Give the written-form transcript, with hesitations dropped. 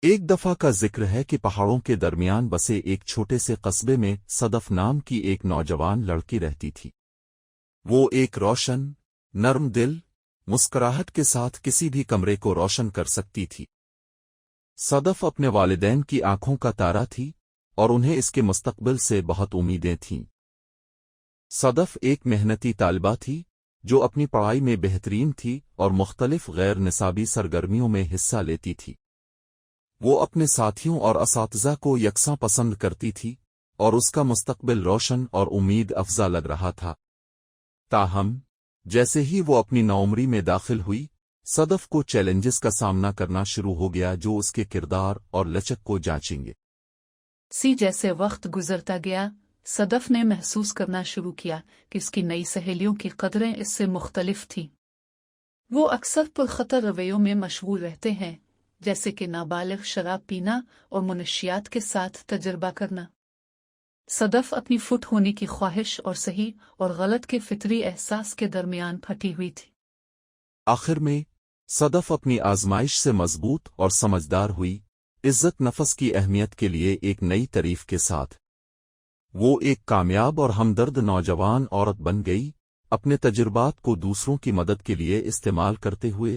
ایک دفعہ کا ذکر ہے کہ پہاڑوں کے درمیان بسے ایک چھوٹے سے قصبے میں صدف نام کی ایک نوجوان لڑکی رہتی تھی۔ وہ ایک روشن، نرم دل، مسکراہٹ کے ساتھ کسی بھی کمرے کو روشن کر سکتی تھی۔ صدف اپنے والدین کی آنکھوں کا تارا تھی اور انہیں اس کے مستقبل سے بہت امیدیں تھیں۔ صدف ایک محنتی طالبہ تھی جو اپنی پڑھائی میں بہترین تھی اور مختلف غیر نصابی سرگرمیوں میں حصہ لیتی تھی۔ وہ اپنے ساتھیوں اور اساتذہ کو یکساں پسند کرتی تھی اور اس کا مستقبل روشن اور امید افزا لگ رہا تھا۔ تاہم، جیسے ہی وہ اپنی نوعمری میں داخل ہوئی، صدف کو چیلنجز کا سامنا کرنا شروع ہو گیا جو اس کے کردار اور لچک کو جانچیں گے۔ جیسے وقت گزرتا گیا، صدف نے محسوس کرنا شروع کیا کہ اس کی نئی سہیلیوں کی قدریں اس سے مختلف تھیں۔ وہ اکثر پرخطر رویوں میں مشغول رہتے ہیں، جیسے کہ نابالغ شراب پینا اور منشیات کے ساتھ تجربہ کرنا۔ صدف اپنی فٹ ہونے کی خواہش اور صحیح اور غلط کے فطری احساس کے درمیان پھٹی ہوئی تھی۔ آخر میں، صدف اپنی آزمائش سے مضبوط اور سمجھدار ہوئی، عزت نفس کی اہمیت کے لیے ایک نئی تعریف کے ساتھ۔ وہ ایک کامیاب اور ہمدرد نوجوان عورت بن گئی، اپنے تجربات کو دوسروں کی مدد کے لیے استعمال کرتے ہوئے